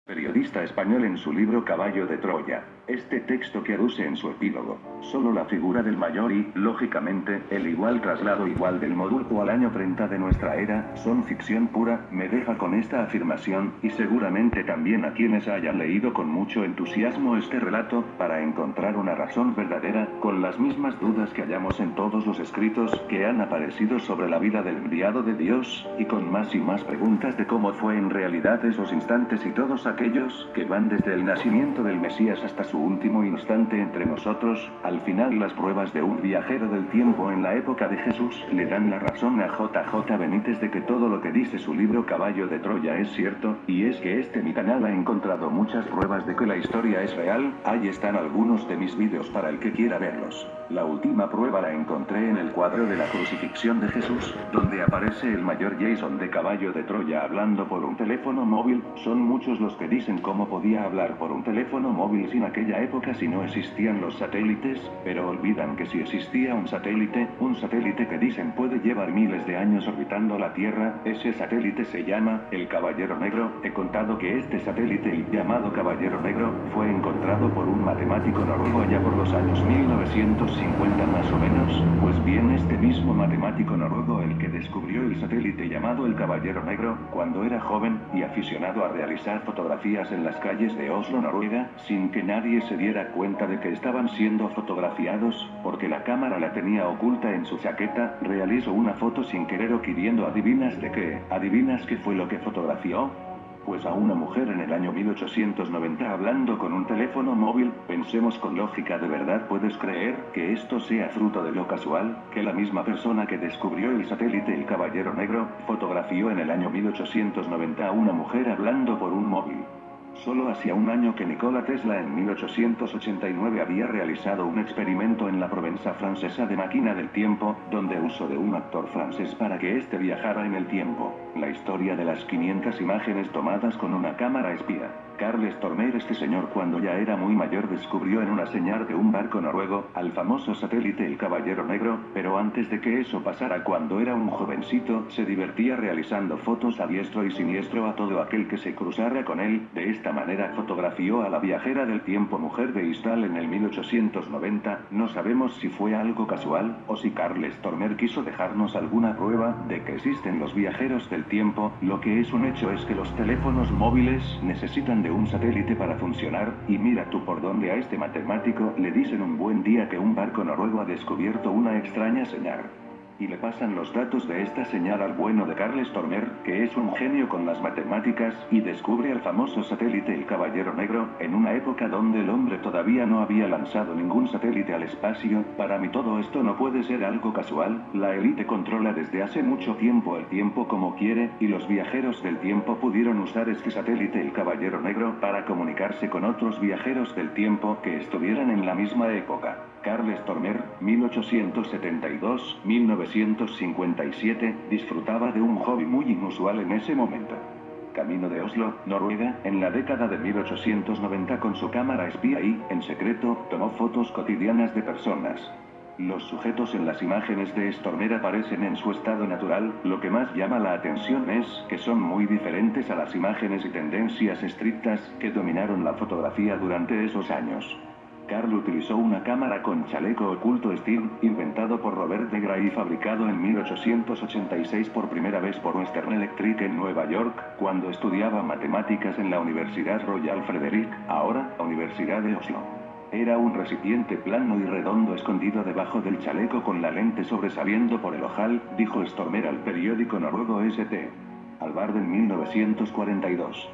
Periodista español en su libro Caballo de Troya. Este texto que aduce en su epílogo, solo la figura del mayor y, lógicamente, el igual traslado igual del módulo al año 30 de nuestra era, son ficción pura, me deja con esta afirmación, y seguramente también a quienes hayan leído con mucho entusiasmo este relato, para encontrar una razón verdadera, con las mismas dudas que hallamos en todos los escritos que han aparecido sobre la vida del enviado de Dios, y con más y más preguntas de cómo fue en realidad esos instantes y todos aquellos que van desde el nacimiento del Mesías hasta su último instante entre nosotros. Al final, las pruebas de un viajero del tiempo en la época de Jesús le dan la razón a JJ Benítez de que todo lo que dice su libro Caballo de Troya es cierto, y es que mi canal ha encontrado muchas pruebas de que la historia es real. Ahí están algunos de mis vídeos para el que quiera verlos. La última prueba la encontré en el cuadro de la crucifixión de Jesús, donde aparece el mayor Jason de Caballo de Troya hablando por un teléfono móvil. Son muchos los que dicen cómo podía hablar por un teléfono móvil sin aquella época si no existían los satélites, pero olvidan que si existía un satélite que dicen puede llevar miles de años orbitando la Tierra, ese satélite se llama el Caballero Negro. He contado que este satélite, el llamado Caballero Negro, fue encontrado por un matemático noruego allá por los años 1950 más o menos. Pues bien, este mismo matemático noruego el que descubrió el satélite llamado el Caballero Negro, cuando era joven y aficionado a realizar fotografías en las calles de Oslo, Noruega, sin que nadie se diera cuenta de que estaban siendo fotografiados, porque la cámara la tenía oculta en su chaqueta, realizó una foto sin querer o queriendo. ¿Adivinas de qué? ¿Adivinas qué fue lo que fotografió? Pues a una mujer en el año 1890 hablando con un teléfono móvil. Pensemos con lógica, ¿de verdad puedes creer que esto sea fruto de lo casual? Que la misma persona que descubrió el satélite el Caballero Negro, fotografió en el año 1890 a una mujer hablando por un móvil. Solo hacía un año que Nikola Tesla en 1889 había realizado un experimento en la Provenza francesa de máquina del tiempo, donde usó de un actor francés para que éste viajara en el tiempo. La historia de las 500 imágenes tomadas con una cámara espía. Carl Stormer, este señor, cuando ya era muy mayor, descubrió en una señal de un barco noruego al famoso satélite el Caballero Negro, pero antes de que eso pasara, cuando era un jovencito, se divertía realizando fotos a diestro y siniestro a todo aquel que se cruzara con él. De esta manera fotografió a la viajera del tiempo, mujer de Istal, en el 1890. No sabemos si fue algo casual, o si Carl Stormer quiso dejarnos alguna prueba de que existen los viajeros del tiempo. Lo que es un hecho es que los teléfonos móviles necesitan de un satélite para funcionar, y mira tú por dónde a este matemático le dicen un buen día que un barco noruego ha descubierto una extraña señal. Y le pasan los datos de esta señal al bueno de Carl Stormer, que es un genio con las matemáticas, y descubre al famoso satélite el Caballero Negro, en una época donde el hombre todavía no había lanzado ningún satélite al espacio. Para mí todo esto no puede ser algo casual. La élite controla desde hace mucho tiempo el tiempo como quiere, y los viajeros del tiempo pudieron usar este satélite el Caballero Negro para comunicarse con otros viajeros del tiempo que estuvieran en la misma época. Carl Stormer, 1872-1957, disfrutaba de un hobby muy inusual en ese momento. Camino de Oslo, Noruega, en la década de 1890, con su cámara espía y, en secreto, tomó fotos cotidianas de personas. Los sujetos en las imágenes de Stormer aparecen en su estado natural. Lo que más llama la atención es que son muy diferentes a las imágenes y tendencias estrictas que dominaron la fotografía durante esos años. Carl utilizó una cámara con chaleco oculto Steel, inventado por Robert de Grey y fabricado en 1886 por primera vez por Western Electric en Nueva York, cuando estudiaba matemáticas en la Universidad Royal Frederick, ahora Universidad de Oslo. Era un recipiente plano y redondo escondido debajo del chaleco con la lente sobresaliendo por el ojal, dijo Stormer al periódico noruego St. Albard en 1942.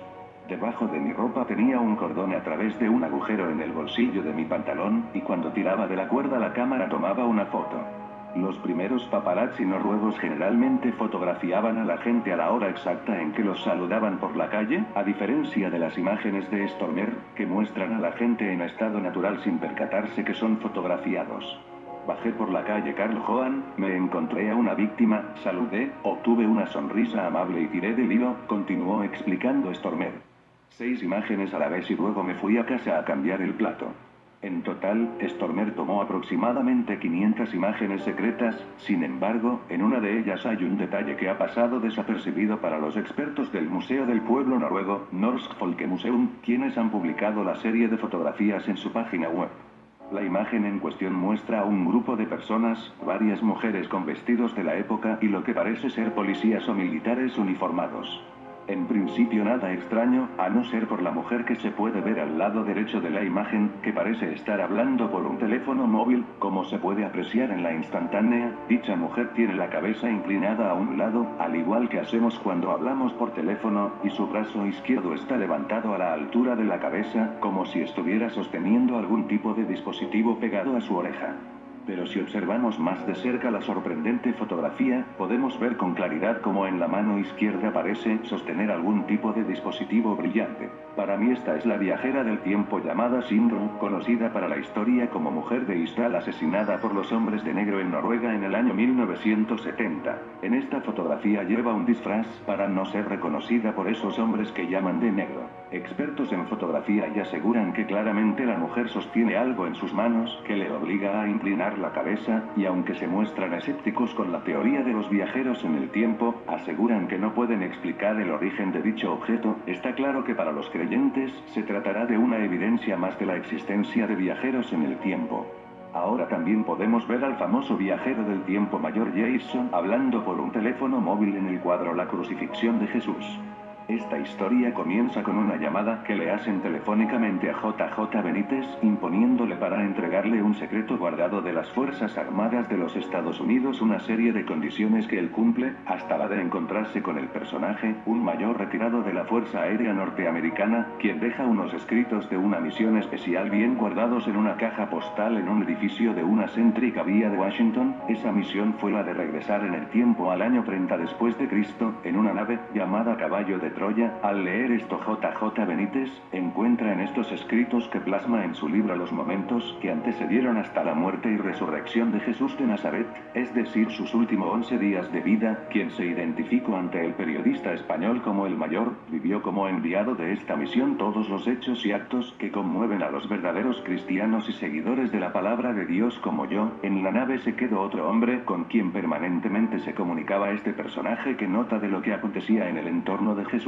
Debajo de mi ropa tenía un cordón a través de un agujero en el bolsillo de mi pantalón, y cuando tiraba de la cuerda la cámara tomaba una foto. Los primeros paparazzi noruegos generalmente fotografiaban a la gente a la hora exacta en que los saludaban por la calle, a diferencia de las imágenes de Stormer, que muestran a la gente en estado natural sin percatarse que son fotografiados. Bajé por la calle Karl Johan, me encontré a una víctima, saludé, obtuve una sonrisa amable y tiré del hilo, continuó explicando Stormer. 6 imágenes a la vez y luego me fui a casa a cambiar el plato. En total, Stormer tomó aproximadamente 500 imágenes secretas. Sin embargo, en una de ellas hay un detalle que ha pasado desapercibido para los expertos del Museo del Pueblo Noruego, Norsk Folkemuseum, quienes han publicado la serie de fotografías en su página web. La imagen en cuestión muestra a un grupo de personas, varias mujeres con vestidos de la época y lo que parece ser policías o militares uniformados. En principio nada extraño, a no ser por la mujer que se puede ver al lado derecho de la imagen, que parece estar hablando por un teléfono móvil. Como se puede apreciar en la instantánea, dicha mujer tiene la cabeza inclinada a un lado, al igual que hacemos cuando hablamos por teléfono, y su brazo izquierdo está levantado a la altura de la cabeza, como si estuviera sosteniendo algún tipo de dispositivo pegado a su oreja. Pero si observamos más de cerca la sorprendente fotografía, podemos ver con claridad cómo en la mano izquierda parece sostener algún tipo de dispositivo brillante. Para mí esta es la viajera del tiempo llamada Sindre, conocida para la historia como mujer de Isdal asesinada por los hombres de negro en Noruega en el año 1970. En esta fotografía lleva un disfraz para no ser reconocida por esos hombres que llaman de negro. Expertos en fotografía y aseguran que claramente la mujer sostiene algo en sus manos que le obliga a inclinar la cabeza, y aunque se muestran escépticos con la teoría de los viajeros en el tiempo, aseguran que no pueden explicar el origen de dicho objeto. Está claro que para los creyentes se tratará de una evidencia más de la existencia de viajeros en el tiempo. Ahora también podemos ver al famoso viajero del tiempo mayor Jason hablando por un teléfono móvil en el cuadro La crucifixión de Jesús. Esta historia comienza con una llamada que le hacen telefónicamente a JJ Benítez, imponiéndole para entregarle un secreto guardado de las Fuerzas Armadas de los Estados Unidos una serie de condiciones que él cumple, hasta la de encontrarse con el personaje, un mayor retirado de la Fuerza Aérea Norteamericana, quien deja unos escritos de una misión especial bien guardados en una caja postal en un edificio de una céntrica vía de Washington. Esa misión fue la de regresar en el tiempo al año 30 después de Cristo, en una nave llamada Caballo de Troya. Al leer esto, JJ Benítez encuentra en estos escritos que plasma en su libro los momentos que antecedieron hasta la muerte y resurrección de Jesús de Nazaret, es decir, sus últimos 11 días de vida. Quien se identificó ante el periodista español como el Mayor, vivió como enviado de esta misión todos los hechos y actos que conmueven a los verdaderos cristianos y seguidores de la palabra de Dios como yo. En la nave se quedó otro hombre con quien permanentemente se comunicaba este personaje, que nota de lo que acontecía en el entorno de Jesús.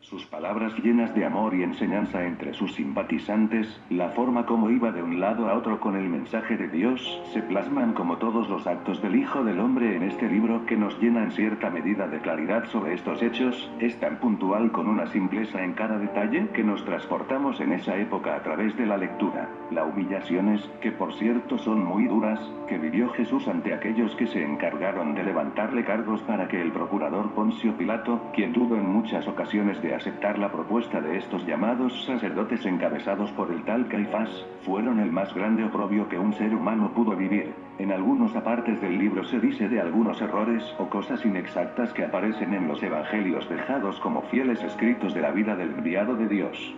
Sus palabras llenas de amor y enseñanza entre sus simpatizantes, la forma como iba de un lado a otro con el mensaje de Dios, se plasman como todos los actos del Hijo del Hombre en este libro, que nos llena en cierta medida de claridad sobre estos hechos. Es tan puntual, con una simpleza en cada detalle, que nos transportamos en esa época a través de la lectura. Las humillaciones, que por cierto son muy duras, que vivió Jesús ante aquellos que se encargaron de levantarle cargos para que el procurador Poncio Pilato, quien tuvo en muchas ocasiones de aceptar la propuesta de estos llamados sacerdotes encabezados por el tal Caifás, fueron el más grande oprobio que un ser humano pudo vivir. En algunos apartes del libro se dice de algunos errores o cosas inexactas que aparecen en los evangelios dejados como fieles escritos de la vida del enviado de Dios.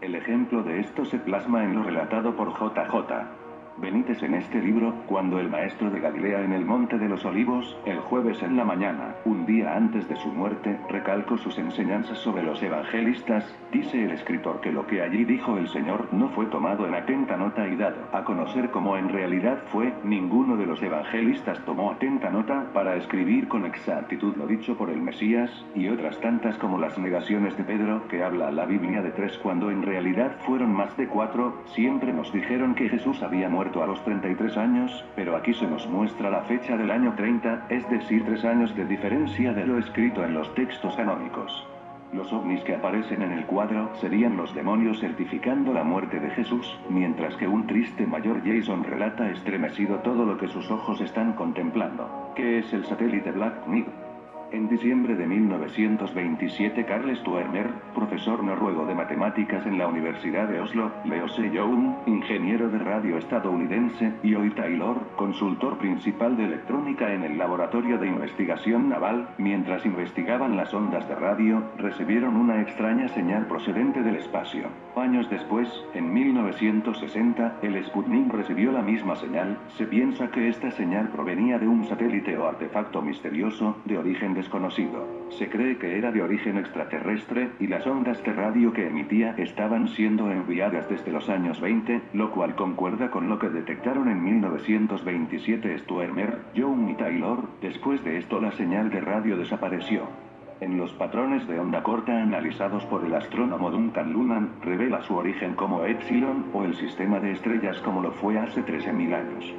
El ejemplo de esto se plasma en lo relatado por JJ Benítez en este libro, cuando el maestro de Galilea en el Monte de los Olivos, el jueves en la mañana, un día antes de su muerte, recalcó sus enseñanzas sobre los evangelistas. Dice el escritor que lo que allí dijo el Señor no fue tomado en atenta nota y dado a conocer como en realidad fue. Ninguno de los evangelistas tomó atenta nota para escribir con exactitud lo dicho por el Mesías, y otras tantas como las negaciones de Pedro, que habla la Biblia de 3 cuando en realidad fueron más de 4. Siempre nos dijeron que Jesús había muerto a los 33 años, pero aquí se nos muestra la fecha del año 30, es decir, 3 años de diferencia de lo escrito en los textos canónicos. Los ovnis que aparecen en el cuadro serían los demonios certificando la muerte de Jesús, mientras que un triste mayor Jason relata estremecido todo lo que sus ojos están contemplando. ¿Qué es el satélite Black Knight? En diciembre de 1927, Carl Sturmer, profesor noruego de matemáticas en la Universidad de Oslo, Leo Sejong, ingeniero de radio estadounidense, y Oy Taylor, consultor principal de electrónica en el Laboratorio de Investigación Naval, mientras investigaban las ondas de radio, recibieron una extraña señal procedente del espacio. Años después, en 1960, el Sputnik recibió la misma señal. Se piensa que esta señal provenía de un satélite o artefacto misterioso, de origen desconocido, desconocido. Se cree que era de origen extraterrestre, y las ondas de radio que emitía estaban siendo enviadas desde los años 20, lo cual concuerda con lo que detectaron en 1927 Stuermer, Young y Taylor. Después de esto la señal de radio desapareció. En los patrones de onda corta analizados por el astrónomo Duncan Luhmann, revela su origen como Epsilon, o el sistema de estrellas como lo fue hace 13.000 años.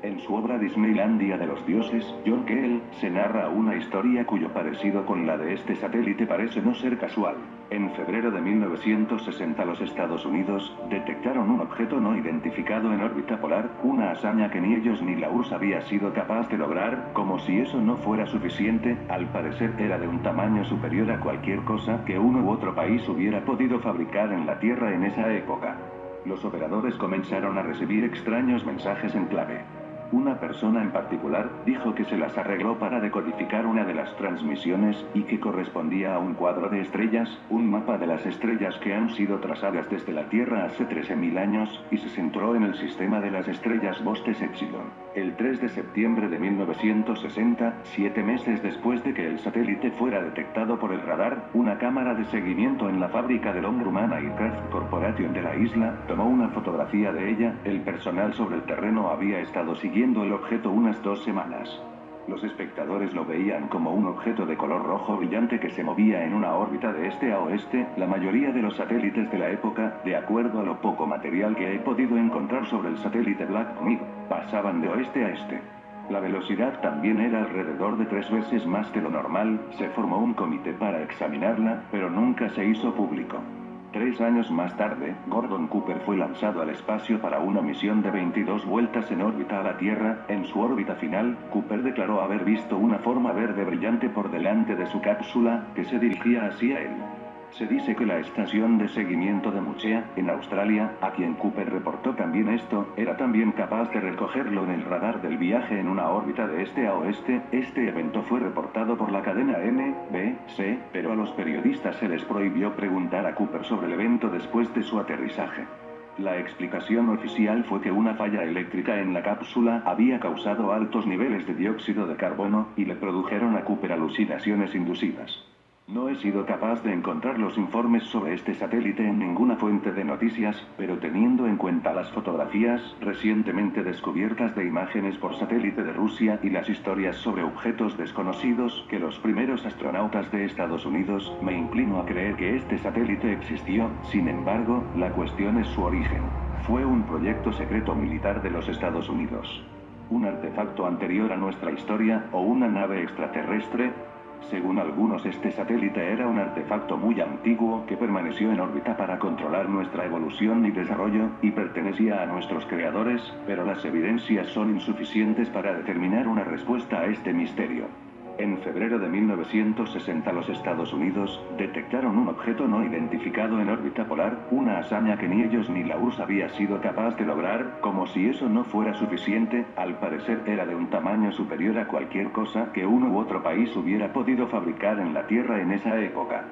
En su obra Disneylandia de los dioses, John Keel, se narra una historia cuyo parecido con la de este satélite parece no ser casual. En febrero de 1960 los Estados Unidos detectaron un objeto no identificado en órbita polar, una hazaña que ni ellos ni la URSS había sido capaz de lograr. Como si eso no fuera suficiente, al parecer era de un tamaño superior a cualquier cosa que uno u otro país hubiera podido fabricar en la Tierra en esa época. Los operadores comenzaron a recibir extraños mensajes en clave. Una persona en particular dijo que se las arregló para decodificar una de las transmisiones, y que correspondía a un cuadro de estrellas, un mapa de las estrellas que han sido trazadas desde la Tierra hace 13.000 años, y se centró en el sistema de las estrellas Bostes Epsilon. El 3 de septiembre de 1960, 7 meses después de que el satélite fuera detectado por el radar, una cámara de seguimiento en la fábrica del Grumman Aircraft Corporation de la isla tomó una fotografía de ella. El personal sobre el terreno había estado siguiendo el objeto unas 2 semanas. Los espectadores lo veían como un objeto de color rojo brillante que se movía en una órbita de este a oeste. La mayoría de los satélites de la época, de acuerdo a lo poco material que he podido encontrar sobre el satélite Black Knight, pasaban de oeste a este. La velocidad también era alrededor de 3 veces más de lo normal. Se formó un comité para examinarla, pero nunca se hizo público. 3 años más tarde, Gordon Cooper fue lanzado al espacio para una misión de 22 vueltas en órbita a la Tierra. En su órbita final, Cooper declaró haber visto una forma verde brillante por delante de su cápsula, que se dirigía hacia él. Se dice que la estación de seguimiento de Muchea, en Australia, a quien Cooper reportó también esto, era también capaz de recogerlo en el radar del viaje en una órbita de este a oeste. Este evento fue reportado por la cadena NBC, pero a los periodistas se les prohibió preguntar a Cooper sobre el evento después de su aterrizaje. La explicación oficial fue que una falla eléctrica en la cápsula había causado altos niveles de dióxido de carbono, y le produjeron a Cooper alucinaciones inducidas. No he sido capaz de encontrar los informes sobre este satélite en ninguna fuente de noticias, pero teniendo en cuenta las fotografías recientemente descubiertas de imágenes por satélite de Rusia y las historias sobre objetos desconocidos que los primeros astronautas de Estados Unidos, me inclino a creer que este satélite existió. Sin embargo, la cuestión es su origen. ¿Fue un proyecto secreto militar de los Estados Unidos? ¿Un artefacto anterior a nuestra historia, o una nave extraterrestre? Según algunos, este satélite era un artefacto muy antiguo que permaneció en órbita para controlar nuestra evolución y desarrollo, y pertenecía a nuestros creadores, pero las evidencias son insuficientes para determinar una respuesta a este misterio. En febrero de 1960 los Estados Unidos detectaron un objeto no identificado en órbita polar, una hazaña que ni ellos ni la URSS había sido capaz de lograr. Como si eso no fuera suficiente, al parecer era de un tamaño superior a cualquier cosa que uno u otro país hubiera podido fabricar en la Tierra en esa época.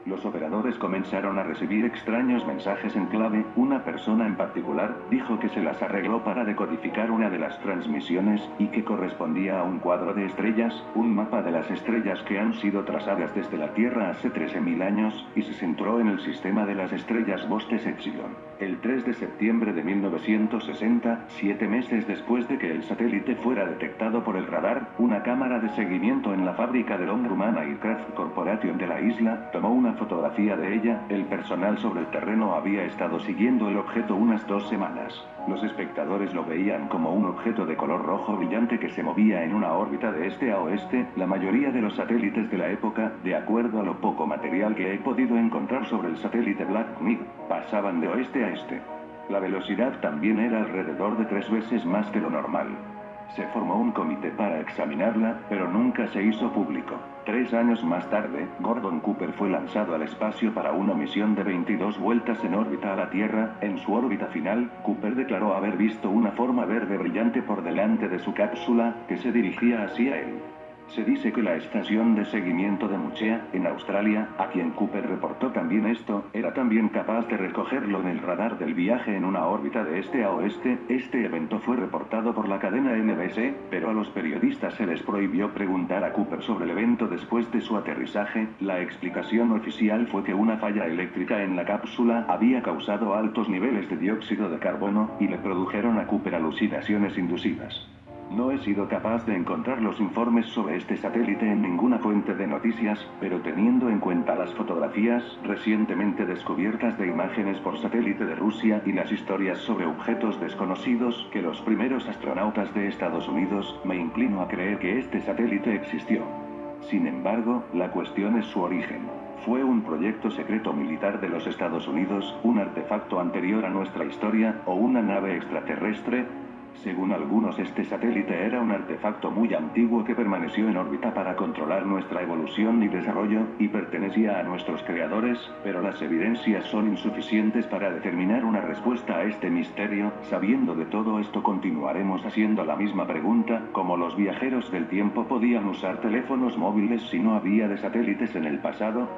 Los operadores comenzaron a recibir extraños mensajes en clave. Una persona en particular dijo que se las arregló para decodificar una de las transmisiones, y que correspondía a un cuadro de estrellas, un mapa de las estrellas que han sido trazadas desde la Tierra hace 13.000 años, y se centró en el sistema de las estrellas Bostes Epsilon. El 3 de septiembre de 1960, 7 meses después de que el satélite fuera detectado por el radar, una cámara de seguimiento en la fábrica del Grumman Aircraft Corporation de la isla tomó una fotografía de ella. El personal sobre el terreno había estado siguiendo el objeto unas 2 semanas. Los espectadores lo veían como un objeto de color rojo brillante que se movía en una órbita de este a oeste. La mayoría de los satélites de la época, de acuerdo a lo poco material que he podido encontrar sobre el satélite Black Knight, pasaban de oeste a este. La velocidad también era alrededor de 3 veces más de lo normal. Se formó un comité para examinarla, pero nunca se hizo público. 3 años más tarde, Gordon Cooper fue lanzado al espacio para una misión de 22 vueltas en órbita a la Tierra. En su órbita final, Cooper declaró haber visto una forma verde brillante por delante de su cápsula, que se dirigía hacia él. Se dice que la estación de seguimiento de Muchea, en Australia, a quien Cooper reportó también esto, era también capaz de recogerlo en el radar del viaje en una órbita de este a oeste. Este evento fue reportado por la cadena NBC, pero a los periodistas se les prohibió preguntar a Cooper sobre el evento después de su aterrizaje. La explicación oficial fue que una falla eléctrica en la cápsula había causado altos niveles de dióxido de carbono, y le produjeron a Cooper alucinaciones inducidas. No he sido capaz de encontrar los informes sobre este satélite en ninguna fuente de noticias, pero teniendo en cuenta las fotografías recientemente descubiertas de imágenes por satélite de Rusia y las historias sobre objetos desconocidos que los primeros astronautas de Estados Unidos, me inclino a creer que este satélite existió. Sin embargo, la cuestión es su origen. ¿Fue un proyecto secreto militar de los Estados Unidos, un artefacto anterior a nuestra historia, o una nave extraterrestre? Según algunos, este satélite era un artefacto muy antiguo que permaneció en órbita para controlar nuestra evolución y desarrollo, y pertenecía a nuestros creadores, pero las evidencias son insuficientes para determinar una respuesta a este misterio. Sabiendo de todo esto, continuaremos haciendo la misma pregunta: ¿cómo los viajeros del tiempo podían usar teléfonos móviles si no había de satélites en el pasado?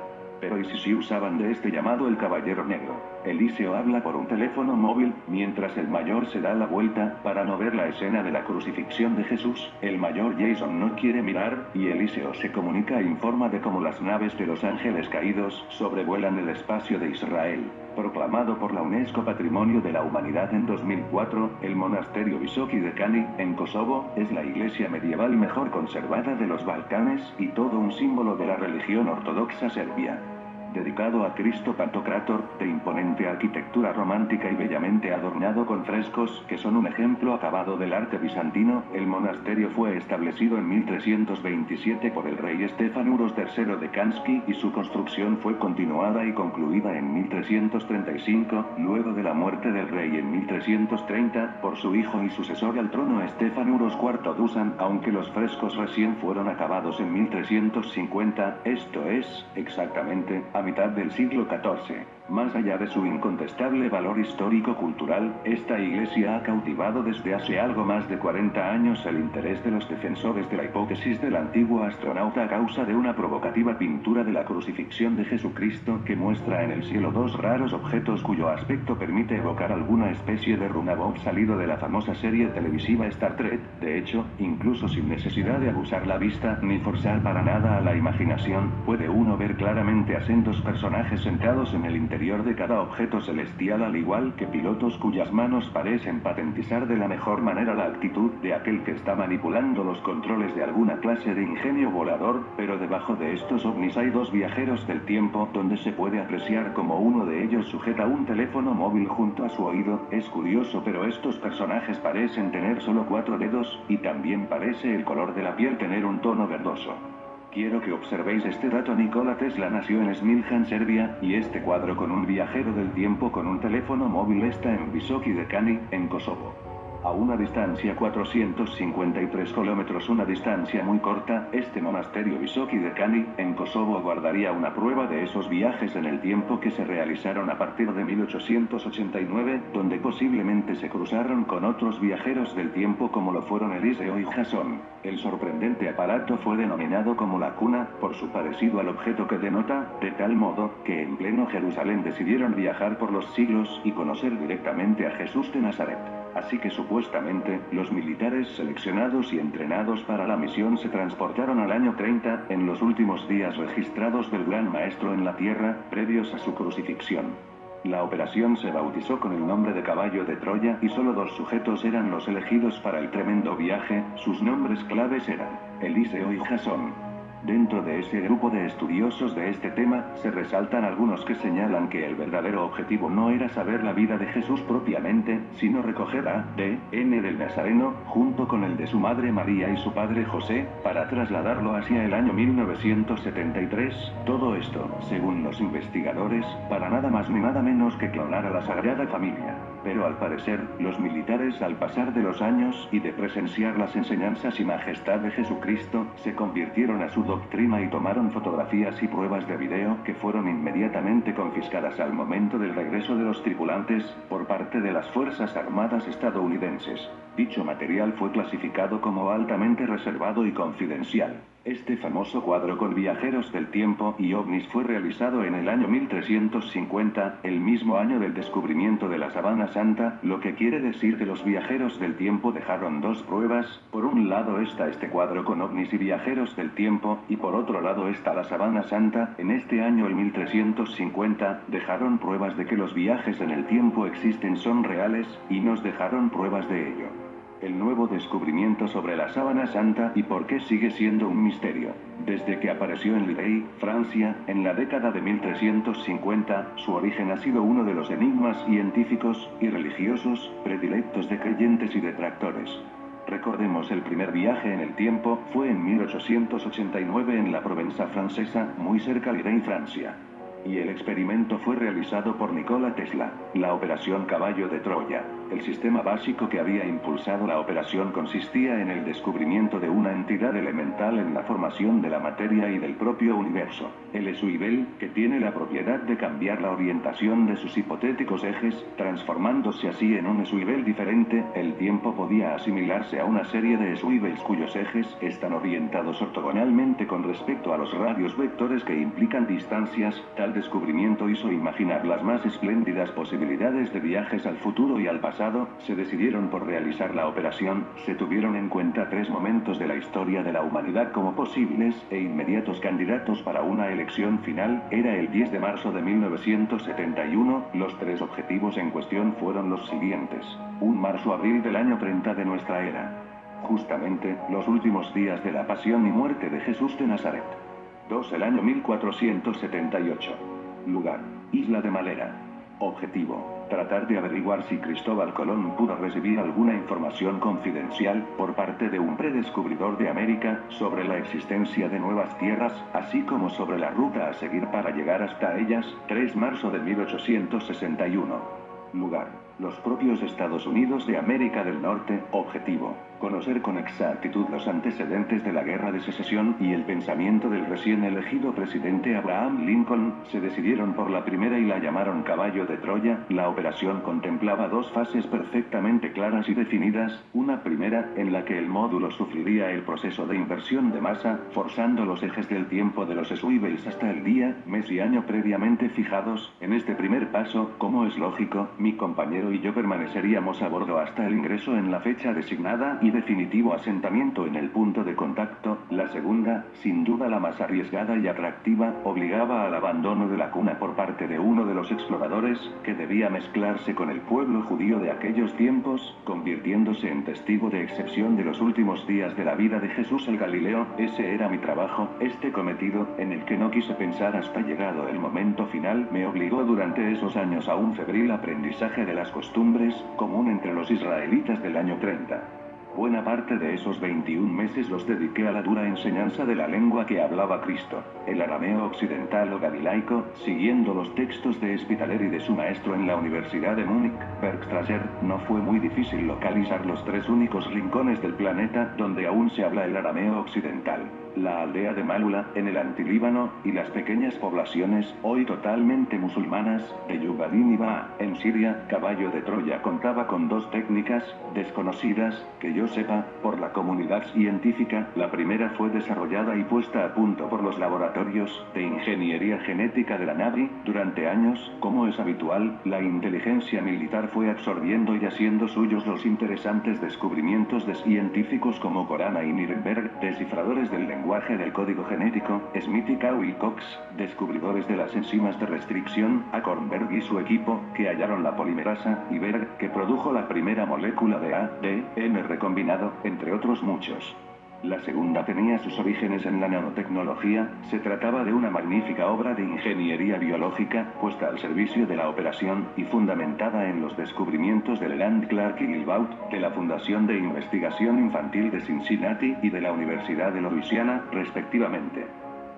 Pero ¿y si sí usaban de este llamado el Caballero Negro? Eliseo habla por un teléfono móvil, mientras el mayor se da la vuelta, para no ver la escena de la crucifixión de Jesús. El mayor Jason no quiere mirar, y Eliseo se comunica e informa de cómo las naves de los ángeles caídos sobrevuelan el espacio de Israel. Proclamado por la UNESCO Patrimonio de la Humanidad en 2004, el monasterio Visoki de Kani, en Kosovo, es la iglesia medieval mejor conservada de los Balcanes, y todo un símbolo de la religión ortodoxa serbia. Dedicado a Cristo Pantocrátor, de imponente arquitectura romántica y bellamente adornado con frescos que son un ejemplo acabado del arte bizantino, el monasterio fue establecido en 1327 por el rey Stefan Uros III de Kanski, y su construcción fue continuada y concluida en 1335, luego de la muerte del rey en 1330, por su hijo y sucesor al trono Stefan Uros IV Dusan, aunque los frescos recién fueron acabados en 1350, esto es, exactamente, a mitad del siglo XIV. Más allá de su incontestable valor histórico-cultural, esta iglesia ha cautivado desde hace algo más de 40 años el interés de los defensores de la hipótesis del antiguo astronauta a causa de una provocativa pintura de la crucifixión de Jesucristo que muestra en el cielo dos raros objetos cuyo aspecto permite evocar alguna especie de runabov salido de la famosa serie televisiva Star Trek. De hecho, incluso sin necesidad de abusar la vista ni forzar para nada a la imaginación, puede uno ver claramente a sendos personajes sentados en el interior de cada objeto celestial, al igual que pilotos cuyas manos parecen patentizar de la mejor manera la actitud de aquel que está manipulando los controles de alguna clase de ingenio volador. Pero debajo de estos ovnis hay dos viajeros del tiempo, donde se puede apreciar como uno de ellos sujeta un teléfono móvil junto a su oído. Es curioso, pero estos personajes parecen tener solo 4 dedos, y también parece el color de la piel tener un tono verdoso. Quiero que observéis este dato. Nikola Tesla nació en Smiljan, Serbia, y este cuadro con un viajero del tiempo con un teléfono móvil está en Visoki de Kani, en Kosovo. A una distancia 453 kilómetros, una distancia muy corta, este monasterio Visoki de Kani, en Kosovo, guardaría una prueba de esos viajes en el tiempo que se realizaron a partir de 1889, donde posiblemente se cruzaron con otros viajeros del tiempo como lo fueron Eliseo y Jason. El sorprendente aparato fue denominado como la cuna, por su parecido al objeto que denota, de tal modo, que en pleno Jerusalén decidieron viajar por los siglos y conocer directamente a Jesús de Nazaret. Así que supuestamente, los militares seleccionados y entrenados para la misión se transportaron al año 30, en los últimos días registrados del Gran Maestro en la Tierra, previos a su crucifixión. La operación se bautizó con el nombre de Caballo de Troya, y solo 2 sujetos eran los elegidos para el tremendo viaje. Sus nombres claves eran Eliseo y Jasón. Dentro de ese grupo de estudiosos de este tema, se resaltan algunos que señalan que el verdadero objetivo no era saber la vida de Jesús propiamente, sino recoger ADN del Nazareno, junto con el de su madre María y su padre José, para trasladarlo hacia el año 1973. Todo esto, según los investigadores, para nada más ni nada menos que clonar a la Sagrada Familia. Pero al parecer, los militares, al pasar de los años y de presenciar las enseñanzas y majestad de Jesucristo, se convirtieron a su doctrina y tomaron fotografías y pruebas de video que fueron inmediatamente confiscadas al momento del regreso de los tripulantes, por parte de las Fuerzas Armadas estadounidenses. Dicho material fue clasificado como altamente reservado y confidencial. Este famoso cuadro con viajeros del tiempo y ovnis fue realizado en el año 1350, el mismo año del descubrimiento de la Sabana Santa, lo que quiere decir que los viajeros del tiempo dejaron dos pruebas. Por un lado está este cuadro con ovnis y viajeros del tiempo, y por otro lado está la Sabana Santa. En este año, el 1350, dejaron pruebas de que los viajes en el tiempo existen, son reales, y nos dejaron pruebas de ello. El nuevo descubrimiento sobre la Sábana Santa y por qué sigue siendo un misterio. Desde que apareció en Lille, Francia, en la década de 1350, su origen ha sido uno de los enigmas científicos y religiosos predilectos de creyentes y detractores. Recordemos, el primer viaje en el tiempo fue en 1889 en la Provenza francesa, muy cerca de Lille, Francia. Y el experimento fue realizado por Nikola Tesla. La operación Caballo de Troya. El sistema básico que había impulsado la operación consistía en el descubrimiento de una entidad elemental en la formación de la materia y del propio universo, el Esquivel, que tiene la propiedad de cambiar la orientación de sus hipotéticos ejes, transformándose así en un Esquivel diferente. El tiempo podía asimilarse a una serie de Esquivels cuyos ejes están orientados ortogonalmente con respecto a los radios vectores que implican distancias. Tal descubrimiento hizo imaginar las más espléndidas posibilidades de viajes al futuro y al pasado. Se decidieron por realizar la operación. Se tuvieron en cuenta tres momentos de la historia de la humanidad como posibles e inmediatos candidatos para una elección final. Era el 10 de marzo de 1971. Los tres objetivos en cuestión fueron los siguientes. 1 marzo-abril del año 30 de nuestra era. Justamente, los últimos días de la pasión y muerte de Jesús de Nazaret. 2 el año 1478. Lugar: Isla de Malera. Objetivo: tratar de averiguar si Cristóbal Colón pudo recibir alguna información confidencial por parte de un predescubridor de América sobre la existencia de nuevas tierras, así como sobre la ruta a seguir para llegar hasta ellas. 3 marzo de 1861. Lugar: los propios Estados Unidos de América del Norte. Objetivo: conocer con exactitud los antecedentes de la Guerra de Secesión y el pensamiento del recién elegido presidente Abraham Lincoln. Se decidieron por la primera y la llamaron Caballo de Troya. La operación contemplaba dos fases perfectamente claras y definidas. Una primera, en la que el módulo sufriría el proceso de inversión de masa, forzando los ejes del tiempo de los Esquivels hasta el día, mes y año previamente fijados. En este primer paso, como es lógico, mi compañero y yo permaneceríamos a bordo hasta el ingreso en la fecha designada y definitivo asentamiento en el punto de contacto. La segunda, sin duda la más arriesgada y atractiva, obligaba al abandono de la cuna por parte de uno de los exploradores, que debía mezclarse con el pueblo judío de aquellos tiempos, convirtiéndose en testigo de excepción de los últimos días de la vida de Jesús el Galileo. Ese era mi trabajo. Este cometido, en el que no quise pensar hasta llegado el momento final, me obligó durante esos años a un febril aprendizaje de las costumbres, común entre los israelitas del año 30. Buena parte de esos 21 meses los dediqué a la dura enseñanza de la lengua que hablaba Cristo, el arameo occidental o galilaico, siguiendo los textos de Spitaler y de su maestro en la Universidad de Múnich, Bergstraßer. No fue muy difícil localizar los tres únicos rincones del planeta donde aún se habla el arameo occidental: la aldea de Málula, en el Antilíbano, y las pequeñas poblaciones, hoy totalmente musulmanas, de Yugadín y Ba'a, en Siria. Caballo de Troya contaba con dos técnicas, desconocidas, que yo sepa, por la comunidad científica. La primera fue desarrollada y puesta a punto por los laboratorios de ingeniería genética de la Navy. Durante años, como es habitual, la inteligencia militar fue absorbiendo y haciendo suyos los interesantes descubrimientos de científicos como Corana y Nirenberg, descifradores del lenguaje del código genético; Smith y Cow y Cox, descubridores de las enzimas de restricción; a Kornberg y su equipo, que hallaron la polimerasa; y Berg, que produjo la primera molécula de ADN recombinado, entre otros muchos. La segunda tenía sus orígenes en la nanotecnología. Se trataba de una magnífica obra de ingeniería biológica, puesta al servicio de la operación, y fundamentada en los descubrimientos de Leland Clark y Gilbaut, de la Fundación de Investigación Infantil de Cincinnati y de la Universidad de Louisiana, respectivamente.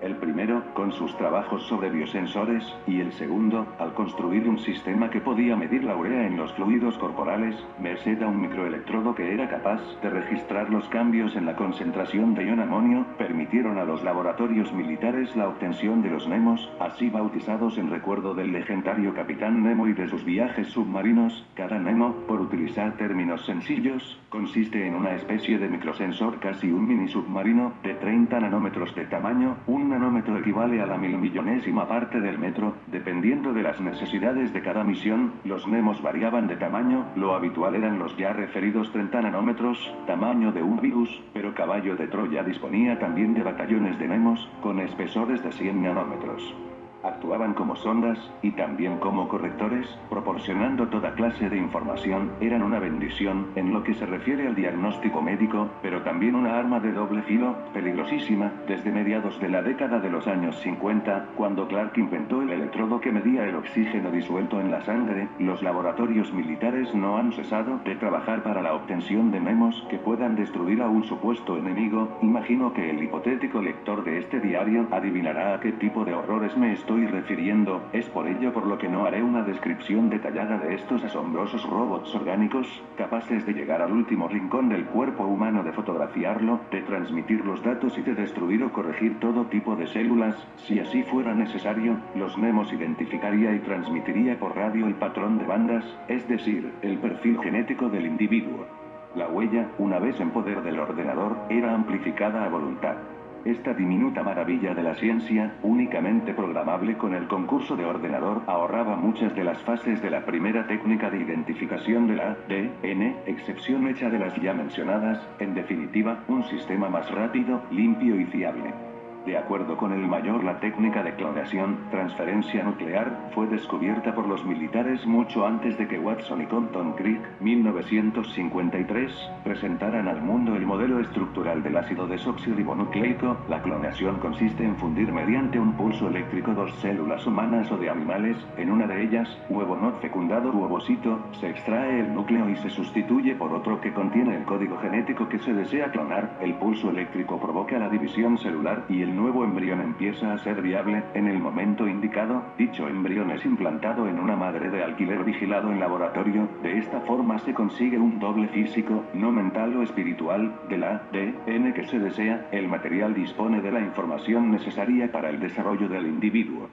El primero, con sus trabajos sobre biosensores, y el segundo, al construir un sistema que podía medir la urea en los fluidos corporales, merced a un microelectrodo que era capaz de registrar los cambios en la concentración de ion amonio, permitieron a los laboratorios militares la obtención de los Nemos, así bautizados en recuerdo del legendario Capitán Nemo y de sus viajes submarinos. Cada Nemo, por utilizar términos sencillos, consiste en una especie de microsensor, casi un mini submarino, de 30 nanómetros de tamaño. Un nanómetro equivale a la milmillonésima parte del metro. Dependiendo de las necesidades de cada misión, los Nemos variaban de tamaño. Lo habitual eran los ya referidos 30 nanómetros, tamaño de un virus, pero Caballo de Troya disponía también de batallones de Nemos, con espesores de 100 nanómetros. Actuaban como sondas, y también como correctores, proporcionando toda clase de información. Eran una bendición, en lo que se refiere al diagnóstico médico, pero también una arma de doble filo, peligrosísima. Desde mediados de la década de los años 50, cuando Clark inventó el electrodo que medía el oxígeno disuelto en la sangre, los laboratorios militares no han cesado de trabajar para la obtención de Nemos que puedan destruir a un supuesto enemigo. Imagino que el hipotético lector de este diario adivinará a qué tipo de horrores me estoy refiriendo. Es por ello por lo que no haré una descripción detallada de estos asombrosos robots orgánicos, capaces de llegar al último rincón del cuerpo humano, de fotografiarlo, de transmitir los datos y de destruir o corregir todo tipo de células. Si así fuera necesario, los Nemos identificaría y transmitiría por radio el patrón de bandas, es decir, el perfil genético del individuo. La huella, una vez en poder del ordenador, era amplificada a voluntad. Esta diminuta maravilla de la ciencia, únicamente programable con el concurso de ordenador, ahorraba muchas de las fases de la primera técnica de identificación del ADN, excepción hecha de las ya mencionadas. En definitiva, un sistema más rápido, limpio y fiable. De acuerdo con el mayor, la técnica de clonación, transferencia nuclear, fue descubierta por los militares mucho antes de que Watson y Compton Crick, 1953, presentaran al mundo el modelo estructural del ácido desoxirribonucleico. La clonación consiste en fundir mediante un pulso eléctrico dos células humanas o de animales. En una de ellas, huevo no fecundado u ovocito, se extrae el núcleo y se sustituye por otro que contiene el código genético que se desea clonar. El pulso eléctrico provoca la división celular y el nuevo embrión empieza a ser viable. En el momento indicado, dicho embrión es implantado en una madre de alquiler vigilado en laboratorio. De esta forma se consigue un doble físico, no mental o espiritual, del ADN que se desea. El material dispone de la información necesaria para el desarrollo del individuo.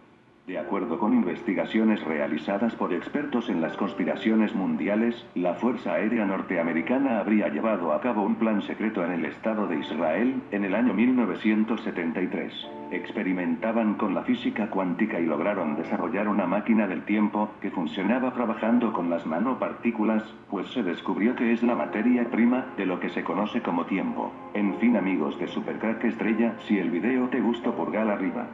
De acuerdo con investigaciones realizadas por expertos en las conspiraciones mundiales, la Fuerza Aérea Norteamericana habría llevado a cabo un plan secreto en el Estado de Israel, en el año 1973. Experimentaban con la física cuántica y lograron desarrollar una máquina del tiempo que funcionaba trabajando con las nanopartículas, pues se descubrió que es la materia prima de lo que se conoce como tiempo. En fin, amigos de Supercrack Estrella, si el video te gustó, pulgar arriba.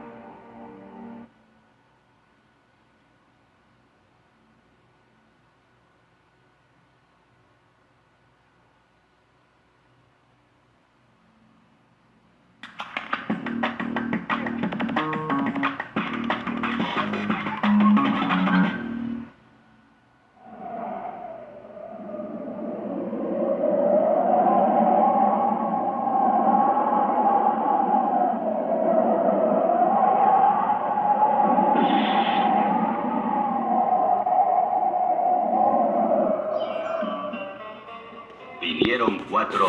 Vinieron 4